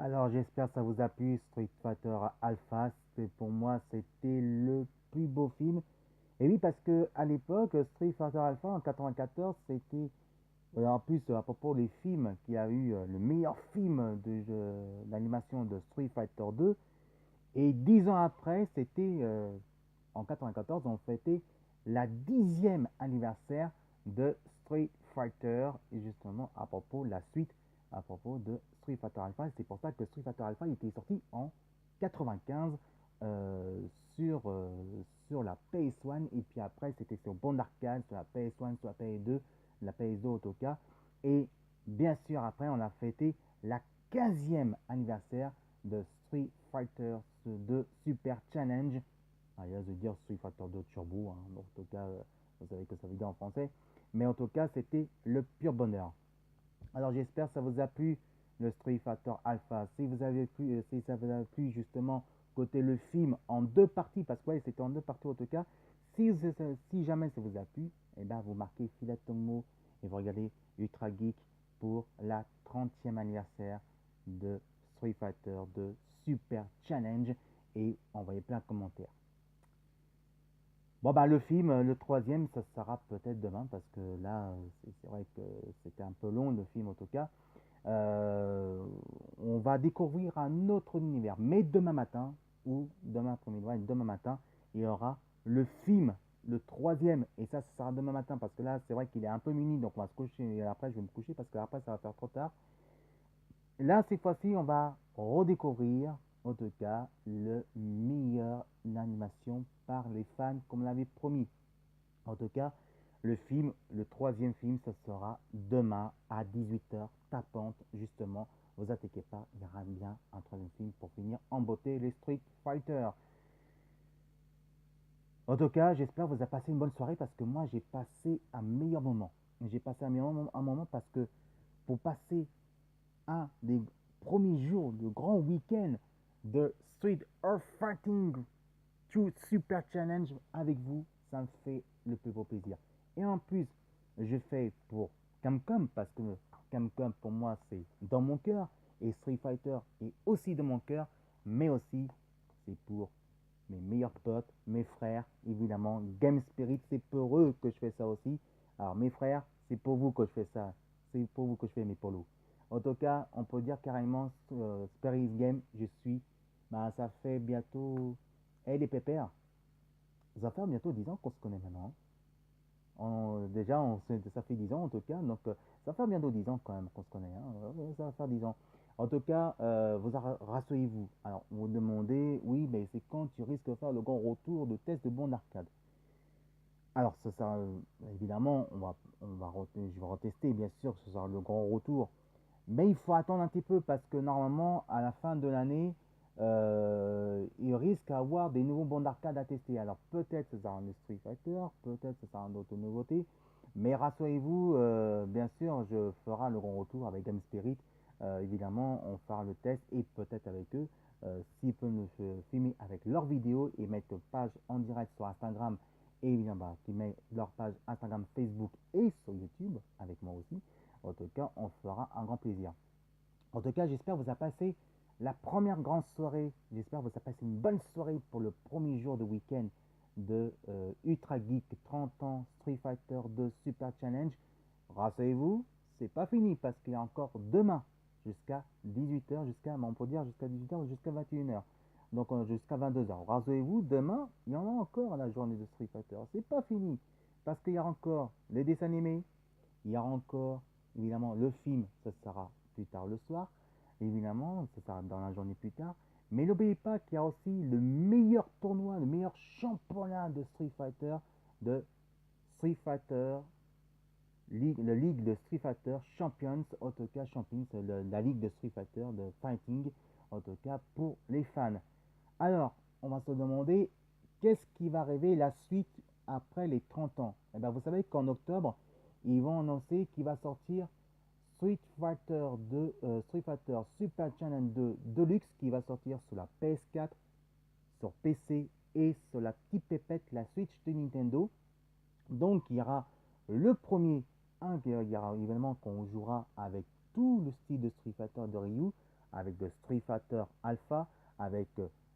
Alors j'espère que ça vous a plu, Street Fighter Alpha. Pour moi, c'était le plus beau film. Et oui, parce que à l'époque, Street Fighter Alpha en 94, c'était en plus à propos des films qui a eu le meilleur film d'animation de Street Fighter 2. Et 10 ans après, c'était en 94, on fêtait la 10e anniversaire de Street Fighter, et justement à propos de la suite, à propos de Street Fighter Alpha. C'est pour ça que Street Fighter Alpha était sorti en 95 euh, sur, euh, sur la PS1, et puis après c'était sur Bon Arcade, sur la PS1, sur la PS2, la PS2 en tout cas. Et bien sûr, après on a fêté la 15e anniversaire de Street Fighter 2 Super Challenge. Alias de dire Street Fighter 2 Turbo, hein. En tout cas, vous savez que ça veut dire en français. Mais en tout cas, c'était le pur bonheur. Alors j'espère que ça vous a plu, le Street Fighter Alpha. Si ça vous a plu justement côté le film en deux parties, parce que ouais, c'était en deux parties en tout cas. Si jamais ça vous a plu, eh ben, vous marquez Filet Tomo et vous regardez Ultra Geek pour la 30e anniversaire de Street Fighter de Super Challenge et envoyez plein de commentaires. Bon bah le film, le troisième, ça sera peut-être demain parce que là, c'est vrai que c'était un peu long le film en tout cas. Euh, on va découvrir un autre univers. Mais demain matin, ou demain après-midi, ouais, demain matin, il y aura le film, le troisième. Et ça sera demain matin parce que là, c'est vrai qu'il est un peu muni. Donc on va se coucher. Et après, je vais me coucher parce que après, ça va faire trop tard. Là, cette fois-ci, on va redécouvrir, en tout cas, le meilleur animation par les fans, comme l'avait promis. En tout cas, le film, le troisième film, ce sera demain à 18h, tapante, justement. Vous inquiétez pas, il y aura bien un troisième film pour finir en beauté les Street Fighter. En tout cas, j'espère que vous avez passé une bonne soirée parce que moi, j'ai passé un meilleur moment. J'ai passé un moment parce que pour passer un des premiers jours, le grand week-end de Street of Fighting True Super Challenge avec vous, ça me fait le plus beau plaisir. Et en plus, je fais pour Camcom parce que Camcom pour moi c'est dans mon cœur et Street Fighter est aussi dans mon cœur, mais aussi c'est pour mes meilleurs potes, mes frères, évidemment. Game Spirit, c'est pour eux que je fais ça aussi. Alors mes frères, c'est pour vous que je fais ça. C'est pour vous que je fais mes polos. En tout cas, on peut dire carrément Spirit Game, je suis. Bah, ça fait bientôt. Eh les pépères, ça fait bientôt 10 ans qu'on se connaît maintenant. Déjà, ça fait 10 ans en tout cas, donc ça fait bientôt 10 ans quand même qu'on se connaît, hein. Ça va faire 10 ans. En tout cas, rassurez-vous. Alors, vous demandez, oui, mais c'est quand tu risques de faire le grand retour de test de bon arcade. Alors, évidemment, je vais retester, bien sûr, ce sera le grand retour. Mais il faut attendre un petit peu parce que normalement, à la fin de l'année, il risque d'avoir des nouveaux bons d'arcade à tester. Alors peut-être ce sera un Street Fighter, peut-être ce sera une autre nouveauté. Mais rassurez-vous, bien sûr, je ferai le grand retour avec Game Spirit. Évidemment, on fera le test et peut-être avec eux, s'ils peuvent nous filmer avec leurs vidéos et mettre page en direct sur Instagram et évidemment, bah, qui met leur page Instagram, Facebook et sur YouTube avec moi aussi. En tout cas, on fera un grand plaisir. En tout cas, j'espère que vous avez passé la première grande soirée. J'espère que vous avez passé une bonne soirée pour le premier jour de week-end de Ultra Geek 30 ans Street Fighter 2 Super Challenge. Rassurez-vous, c'est pas fini parce qu'il y a encore demain jusqu'à 18h, on peut dire jusqu'à 18h ou jusqu'à 21h. Donc jusqu'à 22h. Rassurez-vous, demain, il y en a encore à la journée de Street Fighter. C'est pas fini parce qu'il y a encore les dessins animés, il y aura encore, évidemment, le film, ça sera plus tard le soir. Évidemment, ça sera dans la journée plus tard. Mais n'oubliez pas qu'il y a aussi le meilleur tournoi, le meilleur championnat de Street Fighter, de Street Fighter, la ligue de Street Fighter Champions, en tout cas Champions, la ligue de Street Fighter de Fighting, en tout cas pour les fans. Alors, on va se demander qu'est-ce qui va arriver la suite après les 30 ans. Eh bien, vous savez qu'en octobre, ils vont annoncer qu'il va sortir Street Fighter 2, Street Fighter Super Challenge 2 Deluxe qui va sortir sur la PS4, sur PC et sur la petite pépette, la Switch de Nintendo. Donc il y aura le premier, il y aura évidemment qu'on jouera avec tout le style de Street Fighter de Ryu, avec de Street Fighter Alpha, avec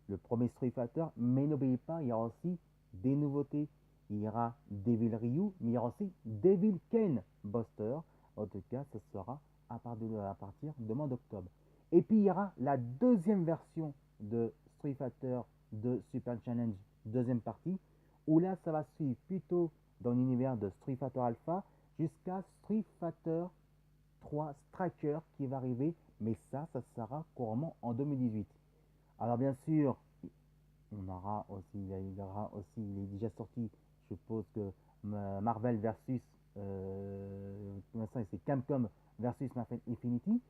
le premier Street Fighter, mais n'oubliez pas, il y aura aussi des nouveautés. Il y aura Devil Ryu, mais il y aura aussi Devil Ken Buster. En tout cas, ce sera à partir de mois d'octobre. Et puis il y aura la deuxième version de Street Fighter de Super Challenge, deuxième partie, où là ça va suivre plutôt dans l'univers de Street Fighter Alpha jusqu'à Street Fighter 3 Striker qui va arriver, mais ça sera couramment en 2018. Alors bien sûr, on aura aussi, il y aura aussi, il est déjà sorti, je suppose que Marvel versus, pour l'instant c'est Capcom versus Marvel Infinity.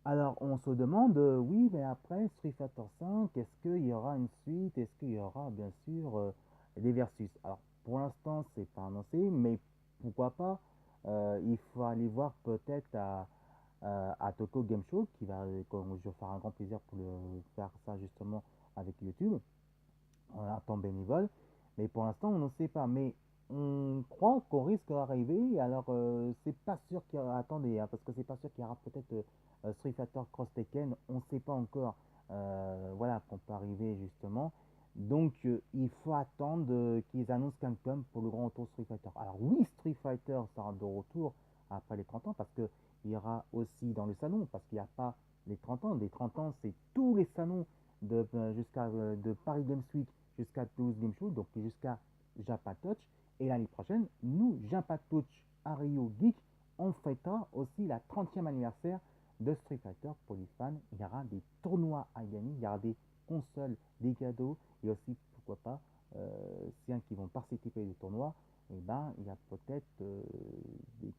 Alors on se demande, oui, mais après Street Fighter 5, est-ce qu'il y aura une suite? Est-ce qu'il y aura bien sûr des versus? Alors pour l'instant c'est pas annoncé, mais pourquoi pas? Il faut aller voir peut-être à Tokyo Game Show, je vais faire un grand plaisir pour faire ça justement avec YouTube, en temps bénévole. Mais pour l'instant on ne sait pas. Mais on croit qu'on risque d'arriver. Alors c'est pas sûr qu'il y aura, attendez, hein, parce que c'est pas sûr qu'il y aura peut-être Street Fighter Cross Tekken, on ne sait pas encore, voilà, qu'on peut arriver justement. Donc il faut attendre qu'ils annoncent Capcom pour le grand retour Street Fighter. Alors oui, Street Fighter sera de retour après les 30 ans, parce que il y aura aussi dans le salon, parce qu'il n'y a pas les 30 ans. Les 30 ans, c'est tous les salons de Paris Games Week jusqu'à Toulouse Game Show, donc jusqu'à Japan Touch. Et l'année prochaine, nous, Japan Touch à Rio Geek, on fêtera aussi la 30e anniversaire de Street Fighter pour les fans. Il y aura des tournois à gagner, il y aura des consoles, des cadeaux, et aussi, pourquoi pas, ceux qui vont participer au tournoi, et ben, il y a peut-être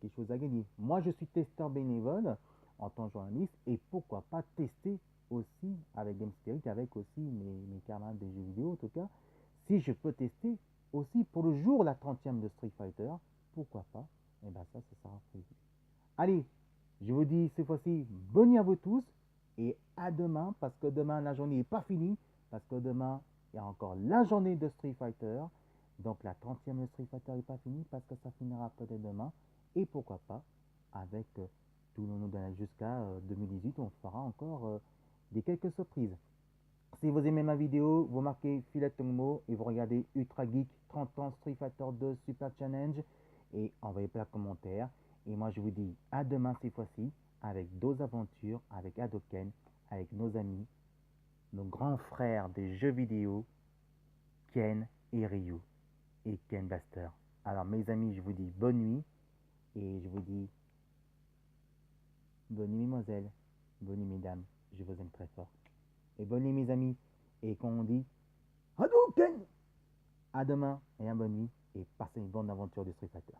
quelque chose à gagner. Moi, je suis testeur bénévole en tant que journaliste, et pourquoi pas tester aussi avec Game Spirit, avec aussi mes camarades des jeux vidéo en tout cas, si je peux tester aussi pour le jour la 30e de Street Fighter, pourquoi pas, et ben ça sera prévu. Allez, je vous dis cette fois-ci, bonne nuit à vous tous et à demain, parce que demain la journée n'est pas finie, parce que demain il y a encore la journée de Street Fighter, donc la 30e de Street Fighter n'est pas finie, parce que ça finira peut-être demain, et pourquoi pas, avec tout le monde jusqu'à 2018, on fera encore des quelques surprises. Si vous aimez ma vidéo, vous marquez Filet Tongmo et vous regardez Ultra Geek 30 ans Street Fighter 2 Super Challenge et envoyez plein de commentaires. Et moi je vous dis à demain cette fois-ci avec d'autres aventures, avec Hadoken, avec nos amis, nos grands frères des jeux vidéo, Ken et Ryu et Ken Buster. Alors mes amis, je vous dis bonne nuit et je vous dis bonne nuit mesdemoiselles, bonne nuit mesdames, je vous aime très fort. Et bonne nuit mes amis, et quand on dit Hadouken! À demain et à bonne nuit et passez une bonne aventure de Street Fighter.